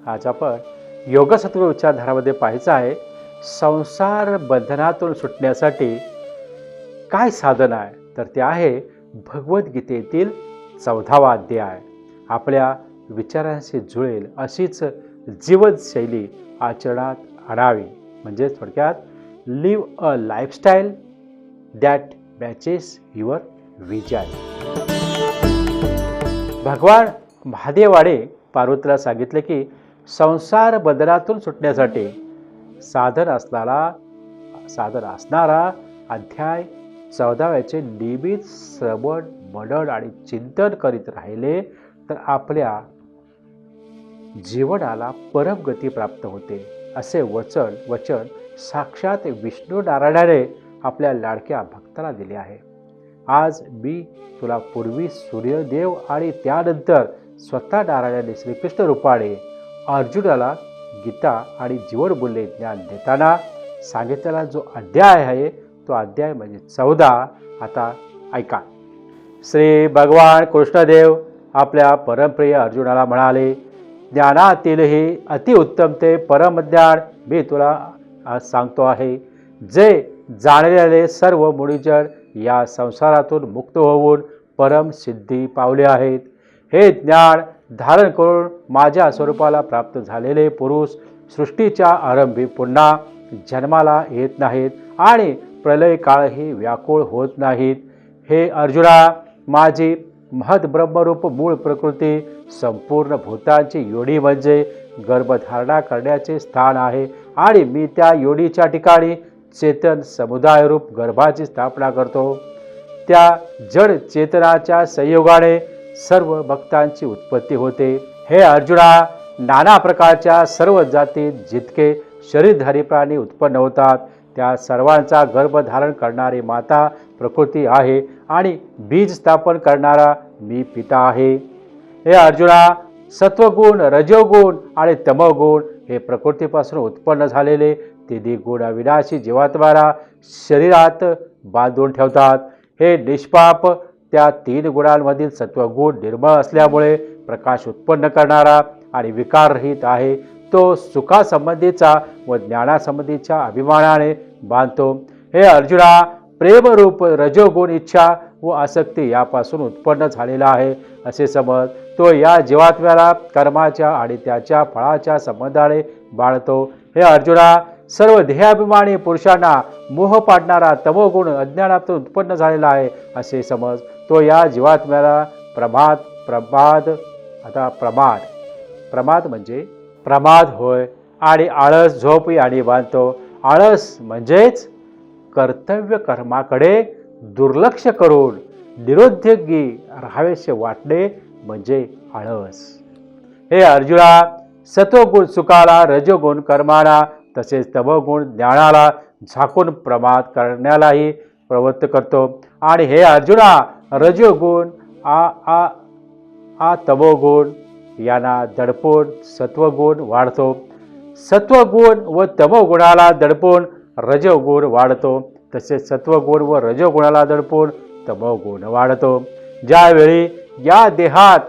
आज आपण योगसत्व विचारधारामध्ये पाहायचं आहे, संसार बंधनातून सुटण्यासाठी काय साधन आहे? तर ते आहे भगवद्गीतेतील 14वा अध्याय. आपल्या विचारांशी जुळेल अशीच जीवनशैली आचरणात आणावी, म्हणजे थोडक्यात live a lifestyle that matches your vision. भगवान महादेवाने पार्वतीला सांगितले की संसार बंधनातून सुटण्यासाठी साधन असणारा अध्याय 14व्याचे नियमित श्रवण, मनन आणि चिंतन करीत राहिले तर आपल्या जीवनाला परमगती प्राप्त होते, असे वचन साक्षात विष्णू नारायणाने आपल्या लाडक्या भक्ताला दिले आहे. आज मी तुला पूर्वी सूर्यदेव आणि त्यानंतर स्वतः नारायणाने श्रीकृष्ण रूपाने अर्जुनाला गीता आणि जीवन मूल्य ज्ञान देताना सांगितलेला जो अध्याय आहे तो अध्याय म्हणजे 14. आता ऐका. श्री भगवान कृष्णदेव आपल्या परमप्रिय अर्जुनाला म्हणाले, ज्ञानातीलही अतिउत्तम ते परमज्ञान मी तुला आज सांगतो आहे. जे जाणलेले सर्व मुनिजन या संसारातून मुक्त होऊन परम सिद्धी पावले आहेत. हे ज्ञान धारण करून माझ्या स्वरूपाला प्राप्त झालेले पुरुष सृष्टीच्या आरंभी पुन्हा जन्माला येत नाहीत आणि प्रलय काळही व्याकुळ होत नाहीत. हे अर्जुना, माझी महद ब्रह्मरूप मूळ प्रकृती संपूर्ण भूतांची योनी म्हणजे गर्भधारणा करण्याचे स्थान आहे आणि मी त्या योनीच्या ठिकाणी चेतन समुदायरूप गर्भाची स्थापना करतो. त्या जड चेतनाच्या संयोगाने सर्व भक्तांची उत्पत्ती होते. हे अर्जुना, नाना प्रकारच्या सर्व जातीत जितके शरीरधारी प्राणी उत्पन्न होतात त्या सर्वांचा गर्भधारण करणारी माता प्रकृती आहे आणि बीज स्थापन करणारा मी पिता आहे. हे अर्जुना, सत्वगुण, रजोगुण आणि तमोगुण हे प्रकृतीपासून उत्पन्न झालेले तिन्ही गुण अविनाशी जीवात्म्याला शरीरात बांधून ठेवतात. हे निष्पाप, त्या 3 गुणांमधील सत्वगुण निर्मळ असल्यामुळे प्रकाश उत्पन्न करणारा आणि विकाररहित आहे. तो सुखासंबंधीचा व ज्ञानासंबंधीच्या अभिमानाने बांधतो. हे अर्जुना, प्रेमरूप रजोगुण इच्छा व आसक्ती यापासून उत्पन्न झालेला आहे असे समज. तो या जीवात्म्याला कर्माच्या आणि त्याच्या फळाच्या संबंधाने बाळतो. हे अर्जुना, सर्व देहाभिमानी पुरुषांना मोह पाडणारा तमोगुण अज्ञानातून उत्पन्न झालेला आहे असे समज. तो या जीवात्म्याला प्रमाद म्हणजे प्रमाद होय आणि आळस, झोप याने बांधतो. आळस म्हणजेच कर्तव्य कर्माकडे दुर्लक्ष करून निरुद्योगी राहावेसे वाटणे म्हणजे आळस. हे अर्जुना, सत्वगुण सुखाला, रजोगुण कर्माला तसेच तमोगुण ज्ञानाला झाकून प्रमाद करण्यालाही प्रवृत्त करतो. आणि हे अर्जुना, रजोगुण तमोगुण यांना दडपून सत्वगुण वाढतो. सत्वगुण व तमोगुणाला दडपून रजोगुण वाढतो. तसेच सत्वगुण व रजोगुणाला दडपून तमोगुण वाढतो. ज्यावेळी या देहात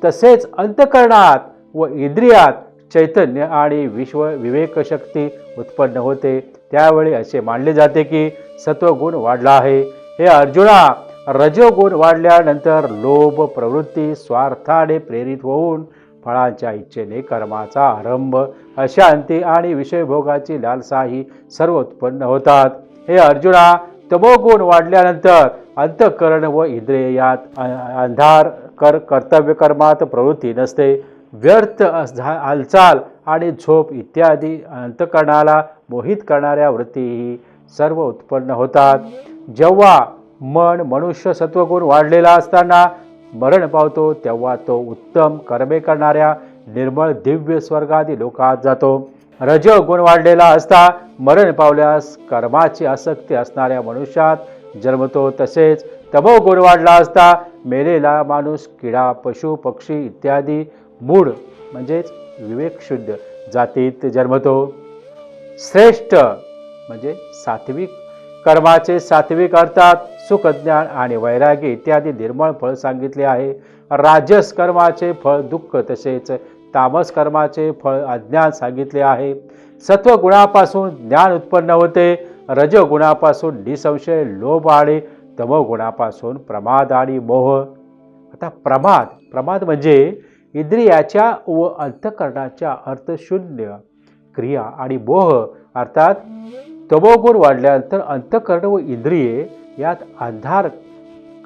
तसेच अंतःकरणात व इंद्रियात चैतन्य आणि विवेक शक्ती उत्पन्न होते त्यावेळी असे मानले जाते की सत्वगुण वाढला आहे. हे अर्जुना, रजोगुण वाढल्यानंतर लोभ प्रवृत्ती स्वार्थाने प्रेरित होऊन फळांच्या इच्छेने कर्माचा आरंभ, अशांती आणि विषयभोगाची लालसा ही सर्व उत्पन्न होतात. हे अर्जुना, तमोगुण वाढल्यानंतर अंतःकरण व इंद्रिय यात अंधार कर्तव्य कर्मात प्रवृत्ती नसते. व्यर्थ हालचाल आणि झोप इत्यादी अंतःकरणाला मोहित करणाऱ्या वृत्तीही सर्व उत्पन्न होतात. जेव्हा मनुष्य सत्वगुण वाढलेला असताना मरण पावतो तेव्हा तो उत्तम कर्मे करणाऱ्या निर्मळ दिव्य स्वर्गादी लोकात जातो. रजोगुण वाढलेला असता मरण पावल्यास कर्माची आसक्ती असणाऱ्या मनुष्यात जन्मतो. तसेच तमोगुण वाढला असता मेलेला माणूस किडा, पशु, पक्षी इत्यादी मूढ म्हणजेच विवेकशुद्ध जातीत जन्मतो. श्रेष्ठ म्हणजे सात्विक कर्माचे सात्विक अर्थात सुखज्ञान आणि वैराग्य इत्यादी निर्मळ फळ सांगितले आहे. राजस कर्माचे फळ दुःख तसेच तामस कर्माचे फळ अज्ञान सांगितले आहे. सत्वगुणापासून ज्ञान उत्पन्न होते. रजोगुणापासून निसंशय लोभ आणि तमोगुणापासून प्रमाद आणि मोह. आता प्रमाद म्हणजे इंद्रियाच्या व अंतःकरणाच्या अर्थशून्य क्रिया आणि मोह अर्थात तमोगुण वाढल्यानंतर अंतःकरण व इंद्रिये यात अंधार,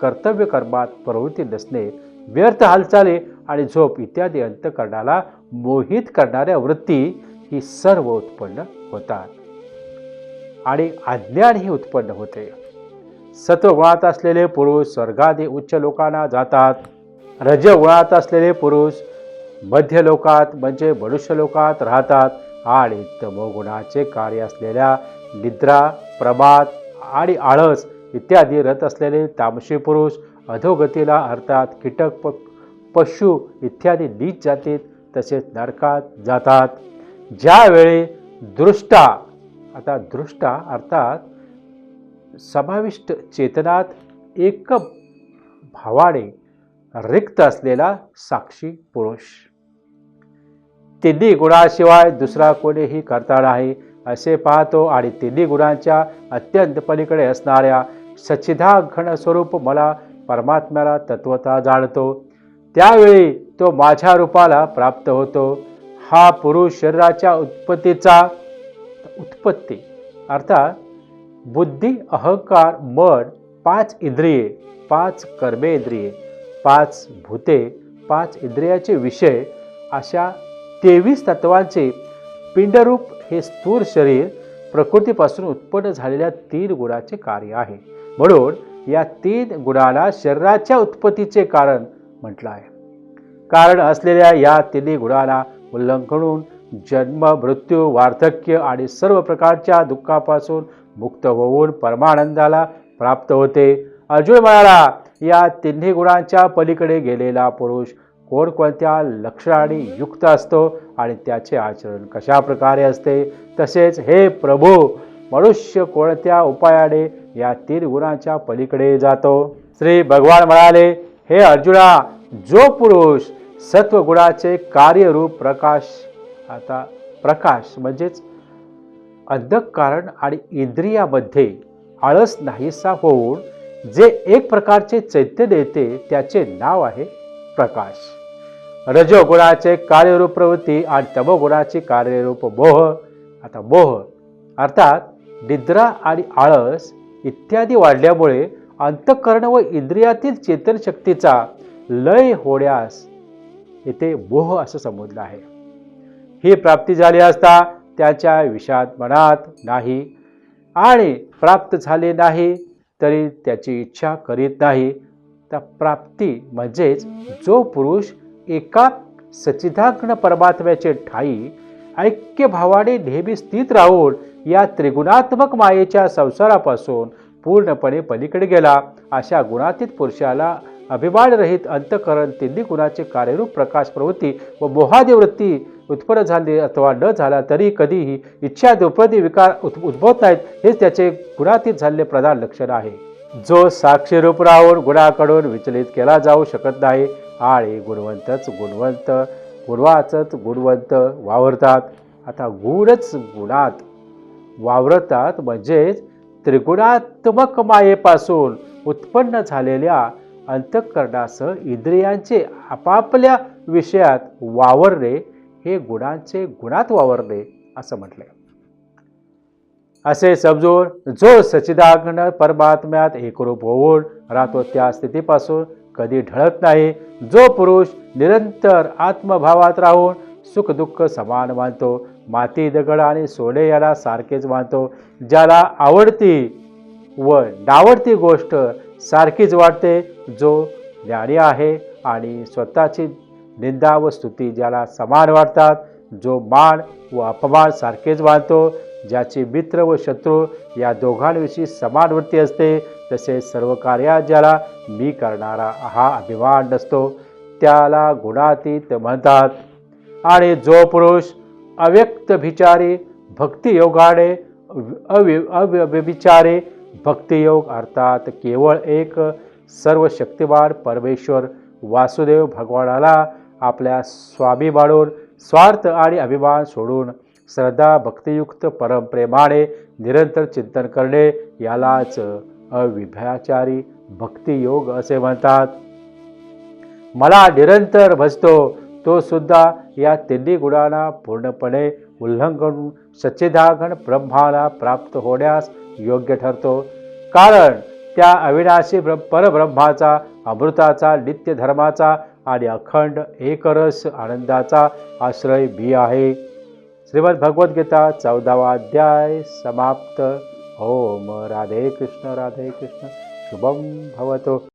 कर्तव्य कर्मात प्रवृत्ती नसणे, व्यर्थ हालचाली आणि झोप इत्यादी अंतःकरणाला मोहित करणाऱ्या वृत्ती ही सर्व उत्पन्न होतात आणि अज्ञानही उत्पन्न होते. सत्वगुणात असलेले पुरुष स्वर्गादी उच्च लोकांना जातात. रजोगुणात असलेले पुरुष मध्य लोकात म्हणजे मनुष्य लोकात राहतात आणि तमोगुणाचे कार्य असलेल्या निद्रा, प्रमाद आणि आळस इत्यादी रत असलेले तामसी पुरुष अधोगतीला अर्थात कीटक, पशु इत्यादी नीच जातीत तसेच नरकात जातात. ज्यावेळी दृष्टा अर्थात समाविष्ट चेतनात एक भावाने रिक्त असलेला साक्षी पुरुष तिन्ही गुणाशिवाय दुसरा कोणीही करता नाही असे पाहतो आणि तिन्ही गुणांच्या अत्यंत पलीकडे असणाऱ्या सच्चिदाघन स्वरूप मला परमात्म्याला तत्वता जाणतो. त्यावेळी तो माझ्या रूपाला प्राप्त होतो. हा पुरुष शरीराच्या उत्पत्ती अर्थात बुद्धी, अहंकार, मन, 5 इंद्रिये, 5 कर्मेंद्रिये, 5 भूते, 5 इंद्रियाचे विषय अशा 23 तत्वांचे पिंडरूप हे स्थूल शरीर प्रकृतीपासून उत्पन्न झालेल्या 3 गुणाचे कार्य आहे. म्हणून या 3 गुणाला शरीराच्या उत्पत्तीचे कारण म्हटलं आहे. कारण असलेल्या या तिन्ही गुणांना उल्लंघून जन्म, मृत्यू, वार्धक्य आणि सर्व प्रकारच्या दुःखापासून मुक्त होऊन परमानंदाला प्राप्त होते. अर्जुन म्हणाला, या तिन्ही गुणांच्या पलीकडे गेलेला पुरुष कोणकोणत्या लक्षणांनी युक्त असतो आणि त्याचे आचरण कशा प्रकारे असते. तसेच हे प्रभू, मनुष्य कोणत्या उपायाने या 3 गुणांच्या पलीकडे जातो. श्री भगवान म्हणाले, हे अर्जुना, जो पुरुष सत्वगुणाचे कार्यरूप प्रकाश म्हणजेच अंधःकरण आणि इंद्रियामध्ये आळस नाहीसा होऊन जे एक प्रकारचे चैतन्य येते त्याचे नाव आहे प्रकाश. रजोगुणाचे कार्यरूप प्रवृत्ती आणि तमोगुणाची कार्यरूप मोह अर्थात निद्रा आणि आळस इत्यादी वाढल्यामुळे अंतःकरण व इंद्रियातील चेतन शक्तीचा लय होण्यास येथे मोह असं संबोधलं आहे. ही प्राप्ती झाली असता त्याच्या विषाद मनात नाही आणि प्राप्त झाले नाही तरी त्याची इच्छा करीत नाही. त्या प्राप्ती म्हणजेच जो पुरुष एका सच्चिदानंद परमात्म्याचे ठाई ऐक्य भावाने नेहमी स्थित राहून या त्रिगुणात्मक मायेच्या संसारापासून पूर्णपणे पलीकडे गेला, अशा गुणातीत पुरुषाला अभिमानरहित अंतःकरण, तिन्ही गुणाचे कार्यरूप प्रकाश प्रवृत्ती व मोहादी वृत्ती उत्पन्न झाली अथवा न झाला तरी कधीही इच्छा द्रुपदी विकार उद्भवत नाहीत. हेच त्याचे गुणातीत झालेले प्रधान लक्षण आहे. जो साक्षीरूप राहून गुणाकडून विचलित केला जाऊ शकत नाही आणि गुणवाचच गुणवंत वावरतात. आता गुणच गुणात वावरतात म्हणजेच त्रिगुणात्मक मायेपासून उत्पन्न झालेल्या अंतःकरणासह इंद्रियांचे आपापल्या विषयात वावरणे हे गुणांचे गुणात वावरणे असं म्हटलंय. असे समजून जो सच्चिदानंद परमात्म्यात एकरूप होऊन राहतो त्या स्थितीपासून कधी ढळत नाही. जो पुरुष निरंतर आत्मभावात राहून सुख दुःख समान मानतो, माती दगड आणि सोने याला सारखेच मानतो, ज्याला आवडती व नावडती गोष्ट सारखीच वाटते, जो ज्ञानी आहे आणि स्वतःची निंदा व स्तुती ज्याला समान वाटतात, जो मान व अपमान सारखेच मानतो, ज्याचे मित्र व शत्रू या दोघांविषयी समान वृत्ती असते, तसेच सर्व कार्यात ज्याला मी करणारा हा अभिमान नसतो त्याला गुणातीत म्हणतात. आणि जो पुरुष अव्यक्त भिचारी भक्तियोगाने अव्यभिचारी भक्तियोग अर्थात केवळ एक सर्व शक्तिमान परमेश्वर वासुदेव भगवानाला आपल्या स्वामी बाळून स्वार्थ आणि अभिमान सोडून श्रद्धा भक्तियुक्त परमप्रेमाने निरंतर चिंतन करणे यालाच अविभयाचारी भक्तियोग असे म्हणतात. मला निरंतर भजतो तो सुद्धा या तिन्ही गुणांना पूर्णपणे उल्लंघन सच्चिदानंद ब्रह्माला प्राप्त होण्यास योग्य ठरतो. कारण त्या अविनाशी परब्रह्माचा, अमृताचा, नित्य धर्माचा आणि अखंड एकरस आनंदाचा आश्रय मी आहे. श्रीमद भगवद्गीता 14वा अध्याय समाप्त. ओम राधे कृष्ण शुभम भवतो.